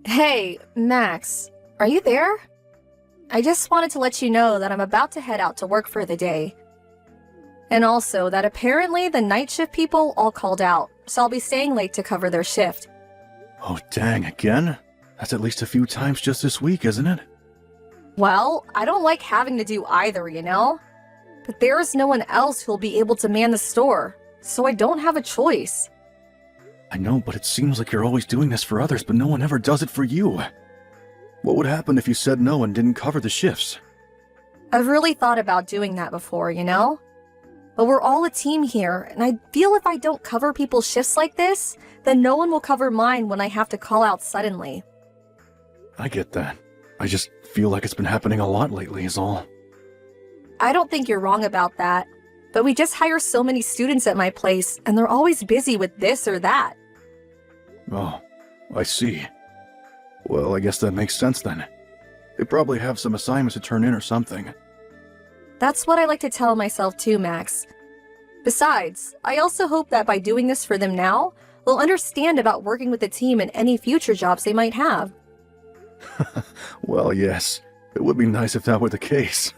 Hey, Max, are you there? I just wanted to let you know that I'm about to head out to work for the day. And also that apparently the night shift people all called out, so I'll be staying late to cover their shift. Oh, dang, again? That's at least a few times just this week, isn't it? Well, I don't like having to do either, you know? But there is no one else who'll be able to man the store, so I don't have a choice. I know, but it seems like you're always doing this for others, but no one ever does it for you. What would happen if you said no and didn't cover the shifts? I've really thought about doing that before, you know? But we're all a team here, and I feel if I don't cover people's shifts like this, then no one will cover mine when I have to call out suddenly. I get that. I just feel like it's been happening a lot lately is all. I don't think you're wrong about that, but we just hire so many students at my place, and they're always busy with this or that. Oh, I see. Well, I guess that makes sense then. They probably have some assignments to turn in or something. That's what I like to tell myself too, Max. Besides, I also hope that by doing this for them now, they'll understand about working with the team in any future jobs they might have. Well, yes. It would be nice if that were the case.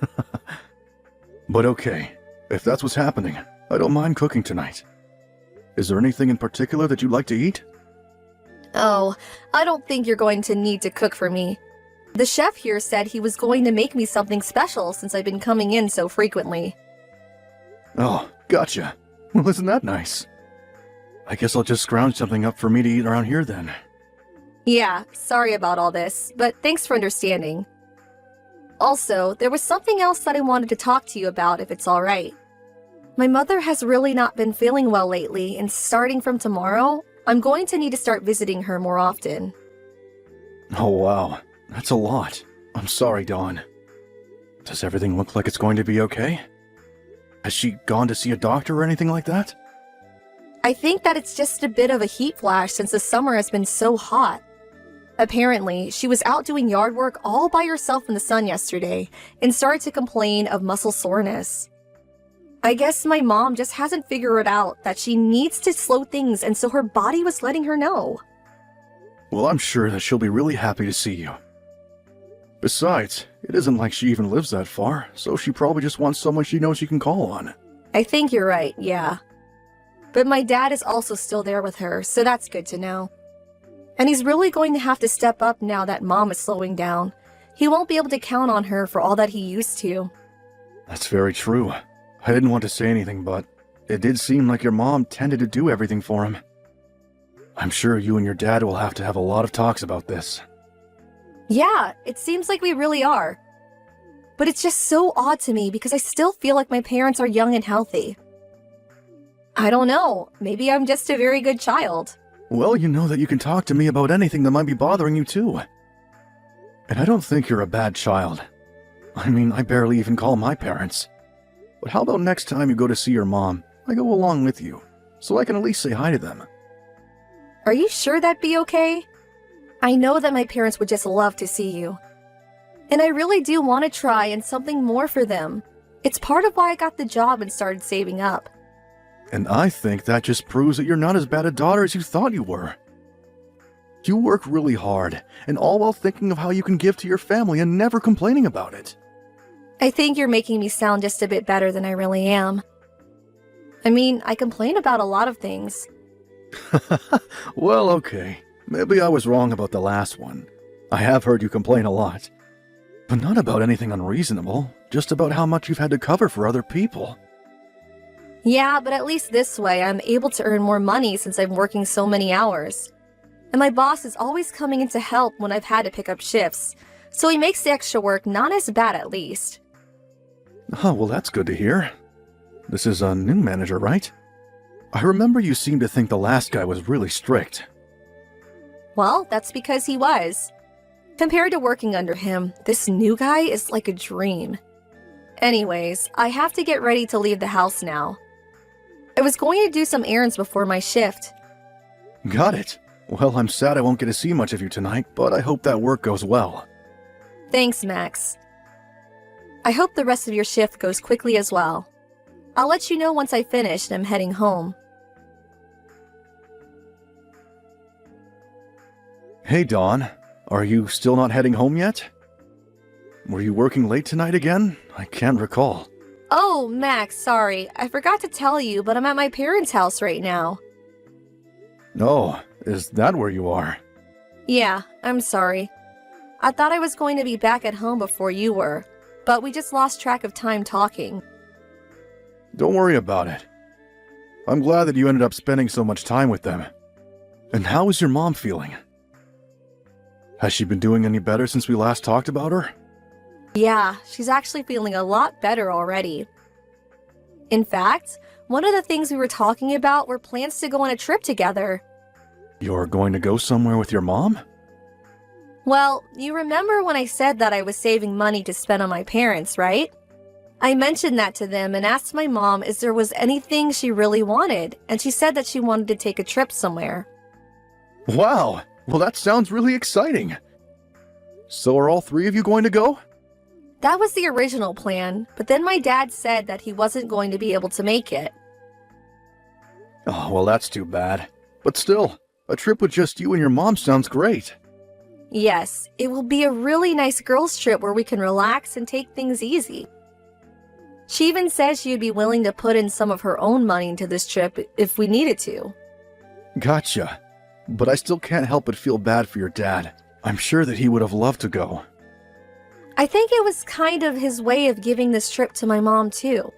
But okay, if that's what's happening, I don't mind cooking tonight. Is there anything in particular that you'd like to eat? Oh, I don't think you're going to need to cook for me. The chef here said he was going to make me something special since I've been coming in so frequently. Oh, gotcha. Well, isn't that nice? I guess I'll just scrounge something up for me to eat around here then. Yeah, sorry about all this, but thanks for understanding. Also, there was something else that I wanted to talk to you about if it's alright. My mother has really not been feeling well lately, and starting from tomorrow, I'm going to need to start visiting her more often. Oh wow, that's a lot. I'm sorry, Dawn. Does everything look like it's going to be okay? Has she gone to see a doctor or anything like that? I think that it's just a bit of a heat flash since the summer has been so hot. Apparently, she was out doing yard work all by herself in the sun yesterday and started to complain of muscle soreness. I guess my mom just hasn't figured out that she needs to slow things, and so her body was letting her know. Well, I'm sure that she'll be really happy to see you. Besides, it isn't like she even lives that far, so she probably just wants someone she knows she can call on. I think you're right, yeah. But my dad is also still there with her, so that's good to know. And he's really going to have to step up now that Mom is slowing down. He won't be able to count on her for all that he used to. That's very true. I didn't want to say anything, but it did seem like your mom tended to do everything for him. I'm sure you and your dad will have to have a lot of talks about this. Yeah, it seems like we really are. But it's just so odd to me because I still feel like my parents are young and healthy. I don't know, maybe I'm just a very good child. Well, you know that you can talk to me about anything that might be bothering you too. And I don't think you're a bad child. I mean, I barely even call my parents. But how about next time you go to see your mom, I go along with you, so I can at least say hi to them. Are you sure that'd be okay? I know that my parents would just love to see you. And I really do want to try and something more for them. It's part of why I got the job and started saving up. And I think that just proves that you're not as bad a daughter as you thought you were. You work really hard, and all while thinking of how you can give to your family and never complaining about it. I think you're making me sound just a bit better than I really am. I mean, I complain about a lot of things. Well, okay. Maybe I was wrong about the last one. I have heard you complain a lot. But not about anything unreasonable, just about how much you've had to cover for other people. Yeah, but at least this way I'm able to earn more money since I'm working so many hours. And my boss is always coming in to help when I've had to pick up shifts, so he makes the extra work not as bad at least. Oh, well, that's good to hear. This is a new manager, right? I remember you seemed to think the last guy was really strict. Well, that's because he was. Compared to working under him, this new guy is like a dream. Anyways, I have to get ready to leave the house now. I was going to do some errands before my shift. Got it. Well, I'm sad I won't get to see much of you tonight, but I hope that work goes well. Thanks, Max. I hope the rest of your shift goes quickly as well. I'll let you know once I finish and I'm heading home. Hey, Dawn. Are you still not heading home yet? Were you working late tonight again? I can't recall. Oh, Max, sorry. I forgot to tell you, but I'm at my parents' house right now. Oh, is that where you are? Yeah, I'm sorry. I thought I was going to be back at home before you were, but we just lost track of time talking. Don't worry about it. I'm glad that you ended up spending so much time with them. And how is your mom feeling? Has she been doing any better since we last talked about her? Yeah, she's actually feeling a lot better already. In fact, one of the things we were talking about were plans to go on a trip together. You're going to go somewhere with your mom? Well, you remember when I said that I was saving money to spend on my parents, right? I mentioned that to them and asked my mom if there was anything she really wanted, and she said that she wanted to take a trip somewhere. Wow! Well, that sounds really exciting. So are all three of you going to go? That was the original plan, but then my dad said that he wasn't going to be able to make it. Oh, well, that's too bad. But still, a trip with just you and your mom sounds great. Yes, it will be a really nice girls' trip where we can relax and take things easy. She even says she'd be willing to put in some of her own money into this trip if we needed to. Gotcha. But I still can't help but feel bad for your dad. I'm sure that he would have loved to go. I think it was kind of his way of giving this trip to my mom, too.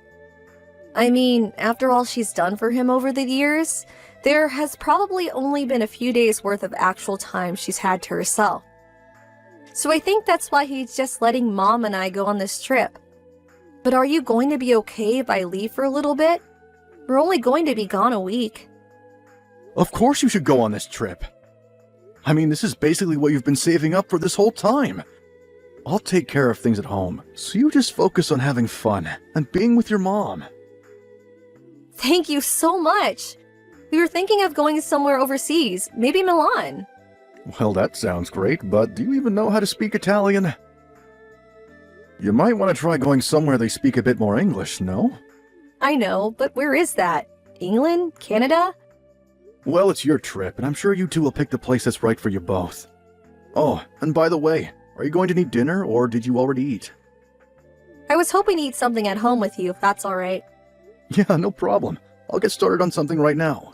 I mean, after all she's done for him over the years, there has probably only been a few days worth of actual time she's had to herself. So I think that's why he's just letting Mom and I go on this trip. But are you going to be okay if I leave for a little bit? We're only going to be gone a week. Of course you should go on this trip. I mean, this is basically what you've been saving up for this whole time. I'll take care of things at home, so you just focus on having fun and being with your mom. Thank you so much. We were thinking of going somewhere overseas, maybe Milan. Well, that sounds great, but do you even know how to speak Italian? You might want to try going somewhere they speak a bit more English, no? I know, but where is that? England? Canada? Well, it's your trip, and I'm sure you two will pick the place that's right for you both. Oh, and by the way, are you going to need dinner, or did you already eat? I was hoping to eat something at home with you, if that's alright. Yeah, no problem. I'll get started on something right now.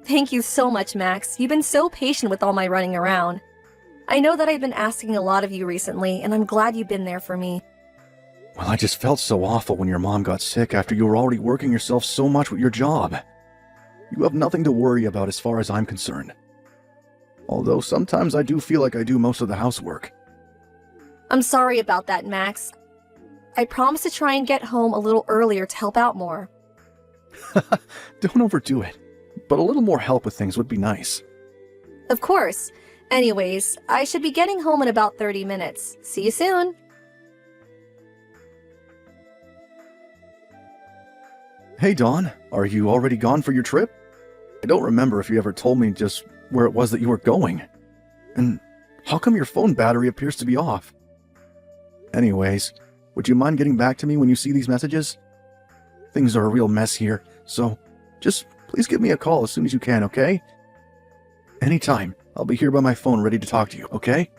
Thank you so much, Max. You've been so patient with all my running around. I know that I've been asking a lot of you recently, and I'm glad you've been there for me. Well, I just felt so awful when your mom got sick after you were already working yourself so much with your job. You have nothing to worry about as far as I'm concerned. Although sometimes I do feel like I do most of the housework. I'm sorry about that, Max. I promise to try and get home a little earlier to help out more. Don't overdo it, but a little more help with things would be nice. Of course. Anyways, I should be getting home in about 30 minutes. See you soon. Hey, Dawn, are you already gone for your trip? I don't remember if you ever told me just where it was that you were going. And how come your phone battery appears to be off? Anyways, would you mind getting back to me when you see these messages? Things are a real mess here, so just please give me a call as soon as you can, okay? Anytime. I'll be here by my phone ready to talk to you, okay?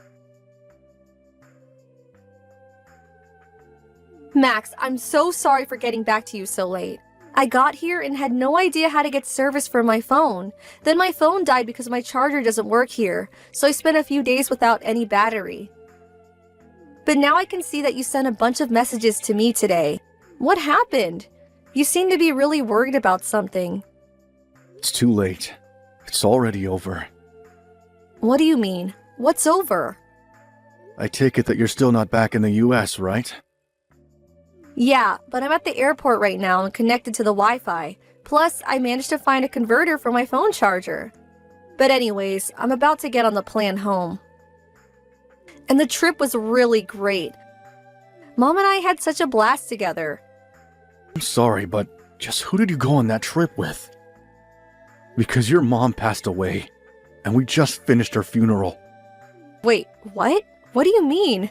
Max, I'm so sorry for getting back to you so late. I got here and had no idea how to get service for my phone. Then my phone died because my charger doesn't work here, so I spent a few days without any battery. But now I can see that you sent a bunch of messages to me today. What happened? You seem to be really worried about something. It's too late. It's already over. What do you mean? What's over? I take it that you're still not back in the US, right? Yeah, but I'm at the airport right now and connected to the Wi-Fi. Plus, I managed to find a converter for my phone charger. But anyways, I'm about to get on the plane home. And the trip was really great. Mom and I had such a blast together. I'm sorry, but just who did you go on that trip with? Because your mom passed away, and we just finished her funeral. Wait, what? What do you mean?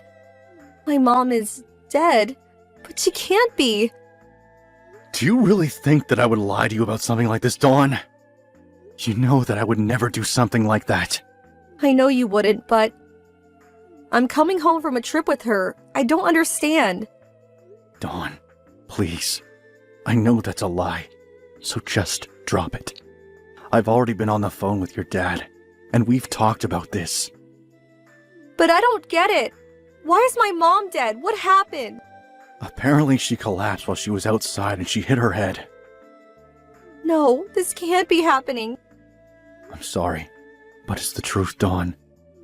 My mom is dead, but she can't be. Do you really think that I would lie to you about something like this, Dawn? You know that I would never do something like that. I know you wouldn't, but I'm coming home from a trip with her. I don't understand. Dawn, please. I know that's a lie, so just drop it. I've already been on the phone with your dad, and we've talked about this. But I don't get it. Why is my mom dead? What happened? Apparently she collapsed while she was outside and she hit her head. No, this can't be happening. I'm sorry, but it's the truth, Dawn.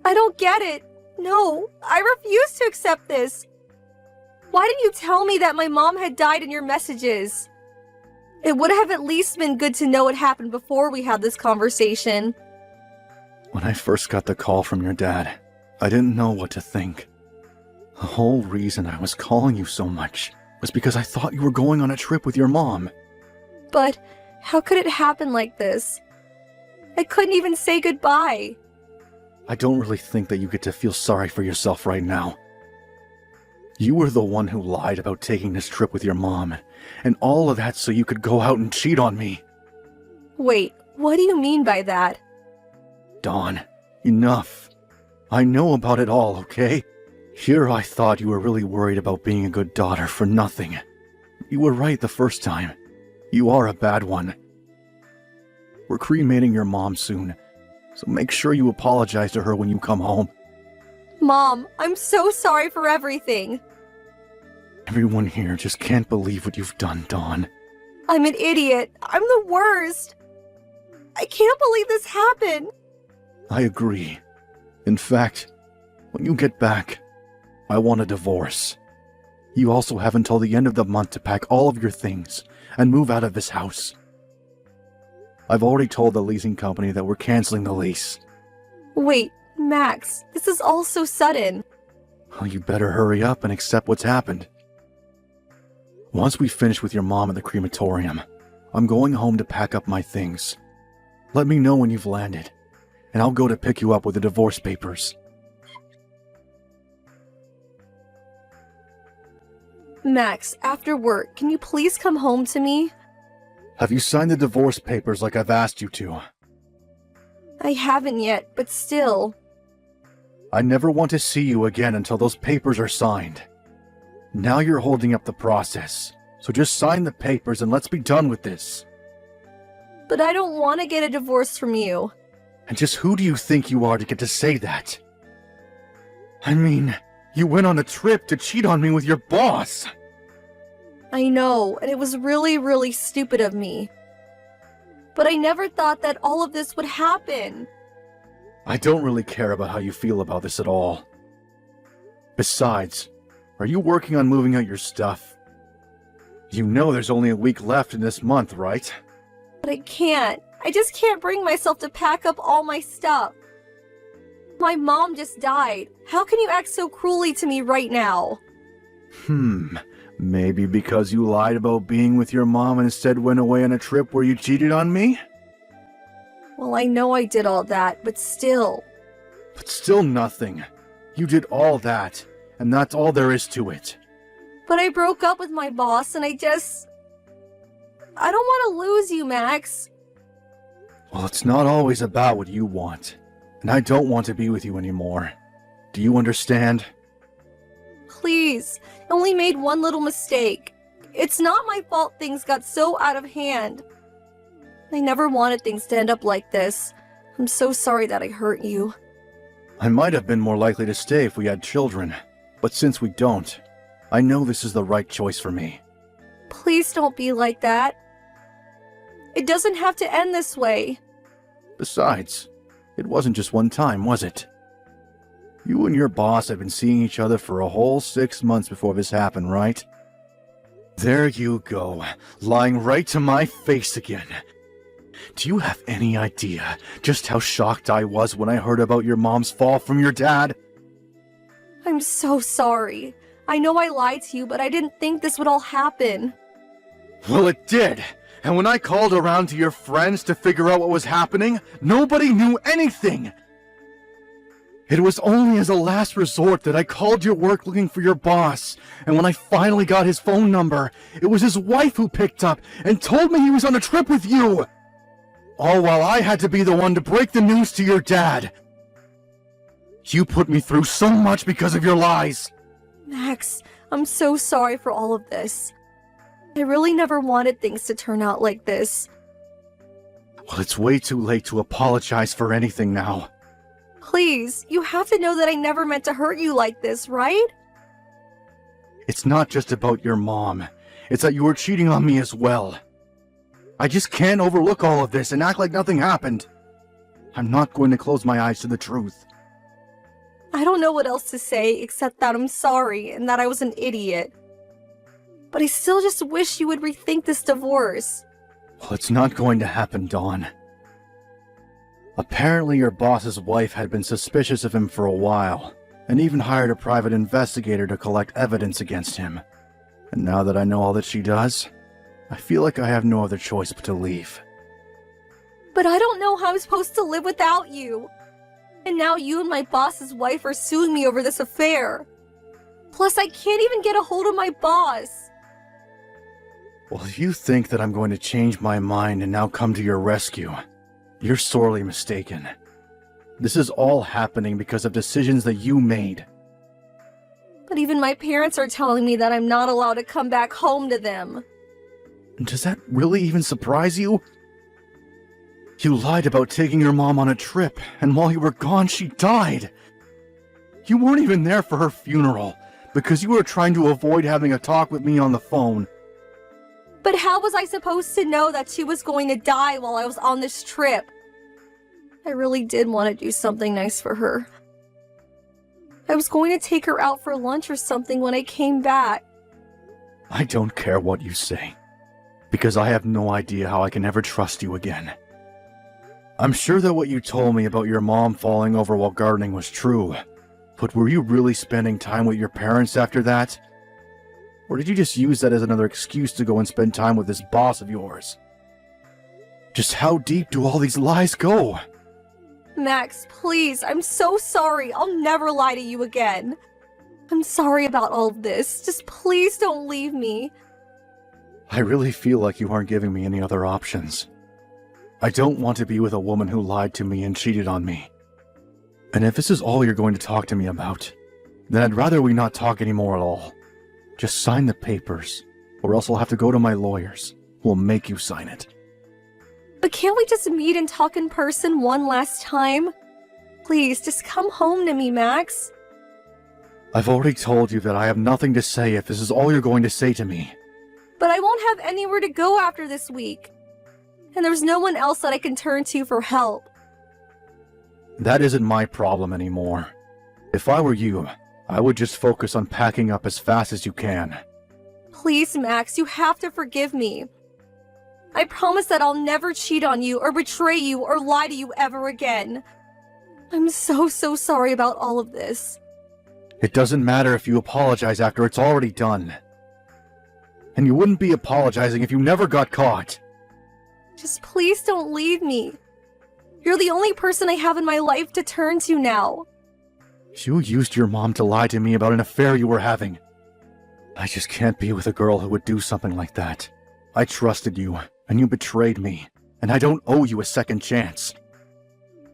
I don't get it. No, I refuse to accept this. Why didn't you tell me that my mom had died in your messages? It would have at least been good to know what happened before we had this conversation. When I first got the call from your dad, I didn't know what to think. The whole reason I was calling you so much was because I thought you were going on a trip with your mom. But how could it happen like this? I couldn't even say goodbye. I don't really think that you get to feel sorry for yourself right now. You were the one who lied about taking this trip with your mom, and all of that so you could go out and cheat on me. Wait, what do you mean by that? Dawn, enough. I know about it all, okay? Here I thought you were really worried about being a good daughter for nothing. You were right the first time. You are a bad one. We're cremating your mom soon, so make sure you apologize to her when you come home. Mom, I'm so sorry for everything. Everyone here just can't believe what you've done, Dawn. I'm an idiot. I'm the worst. I can't believe this happened. I agree. In fact, when you get back, I want a divorce. You also have until the end of the month to pack all of your things and move out of this house. I've already told the leasing company that we're canceling the lease. Wait, Max, this is all so sudden. Well, you better hurry up and accept what's happened. Once we finish with your mom at the crematorium, I'm going home to pack up my things. Let me know when you've landed, and I'll go to pick you up with the divorce papers. Max, after work, can you please come home to me? Have you signed the divorce papers like I've asked you to? I haven't yet, but still. I never want to see you again until those papers are signed. Now you're holding up the process, so just sign the papers and let's be done with this. But I don't want to get a divorce from you. And just who do you think you are to get to say that? I mean, you went on a trip to cheat on me with your boss. I know, and it was really, really stupid of me. But I never thought that all of this would happen. I don't really care about how you feel about this at all. Besides, are you working on moving out your stuff? You know there's only a week left in this month, right? But I can't. I just can't bring myself to pack up all my stuff. My mom just died. How can you act so cruelly to me right now? Maybe because you lied about being with your mom and instead went away on a trip where you cheated on me? Well, I know I did all that, but still. But still nothing. You did all that, and that's all there is to it. But I broke up with my boss and I don't want to lose you, Max. Well, it's not always about what you want, and I don't want to be with you anymore. Do you understand? Please, I only made one little mistake. It's not my fault things got so out of hand. I never wanted things to end up like this. I'm so sorry that I hurt you. I might have been more likely to stay if we had children, but since we don't, I know this is the right choice for me. Please don't be like that. It doesn't have to end this way. Besides, it wasn't just one time, was it? You and your boss had been seeing each other for a whole 6 months before this happened, right? There you go, lying right to my face again. Do you have any idea just how shocked I was when I heard about your mom's fall from your dad? I'm so sorry. I know I lied to you, but I didn't think this would all happen. Well, it did. And when I called around to your friends to figure out what was happening, nobody knew anything. It was only as a last resort that I called your work looking for your boss, and when I finally got his phone number, it was his wife who picked up and told me he was on a trip with you. All while I had to be the one to break the news to your dad. You put me through so much because of your lies! Max, I'm so sorry for all of this. I really never wanted things to turn out like this. Well, it's way too late to apologize for anything now. Please, you have to know that I never meant to hurt you like this, right? It's not just about your mom. It's that you were cheating on me as well. I just can't overlook all of this and act like nothing happened. I'm not going to close my eyes to the truth. I don't know what else to say except that I'm sorry and that I was an idiot. But I still just wish you would rethink this divorce. Well, it's not going to happen, Dawn. Apparently your boss's wife had been suspicious of him for a while, and even hired a private investigator to collect evidence against him. And now that I know all that she does, I feel like I have no other choice but to leave. But I don't know how I'm supposed to live without you. And now you and my boss's wife are suing me over this affair. Plus, I can't even get a hold of my boss. Well, if you think that I'm going to change my mind and now come to your rescue, you're sorely mistaken. This is all happening because of decisions that you made. But even my parents are telling me that I'm not allowed to come back home to them. Does that really even surprise you? You lied about taking your mom on a trip, and while you were gone, she died. You weren't even there for her funeral, because you were trying to avoid having a talk with me on the phone. But how was I supposed to know that she was going to die while I was on this trip? I really did want to do something nice for her. I was going to take her out for lunch or something when I came back. I don't care what you say, because I have no idea how I can ever trust you again. I'm sure that what you told me about your mom falling over while gardening was true, but were you really spending time with your parents after that? Or did you just use that as another excuse to go and spend time with this boss of yours? Just how deep do all these lies go? Max, please, I'm so sorry. I'll never lie to you again. I'm sorry about all of this. Just please don't leave me. I really feel like you aren't giving me any other options. I don't want to be with a woman who lied to me and cheated on me. And if this is all you're going to talk to me about, then I'd rather we not talk anymore at all. Just sign the papers, or else I'll have to go to my lawyers, who will make you sign it. But can't we just meet and talk in person one last time? Please, just come home to me, Max. I've already told you that I have nothing to say if this is all you're going to say to me. But I won't have anywhere to go after this week. And there's no one else that I can turn to for help. That isn't my problem anymore. If I were you, I would just focus on packing up as fast as you can. Please, Max, you have to forgive me. I promise that I'll never cheat on you or betray you or lie to you ever again. I'm so sorry about all of this. It doesn't matter if you apologize after it's already done. And you wouldn't be apologizing if you never got caught. Just please don't leave me. You're the only person I have in my life to turn to now. You used your mom to lie to me about an affair you were having. I just can't be with a girl who would do something like that. I trusted you, and you betrayed me, and I don't owe you a second chance.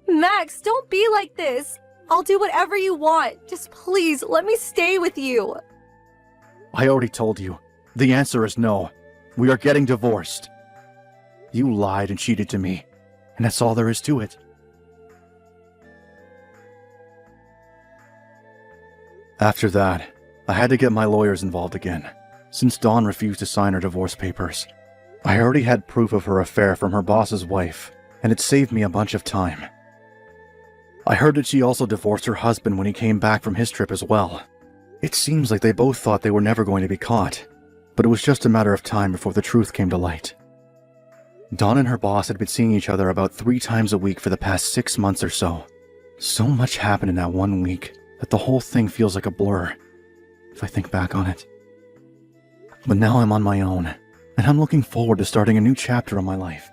Max, don't be like this. I'll do whatever you want. Just please, let me stay with you. I already told you. The answer is no. We are getting divorced. You lied and cheated to me, and that's all there is to it. After that, I had to get my lawyers involved again, since Dawn refused to sign her divorce papers. I already had proof of her affair from her boss's wife, and it saved me a bunch of time. I heard that she also divorced her husband when he came back from his trip as well. It seems like they both thought they were never going to be caught, but it was just a matter of time before the truth came to light. Dawn and her boss had been seeing each other about 3 times a week for the past 6 months or so. So much happened in that 1 week that the whole thing feels like a blur, if I think back on it. But now I'm on my own, and I'm looking forward to starting a new chapter of my life.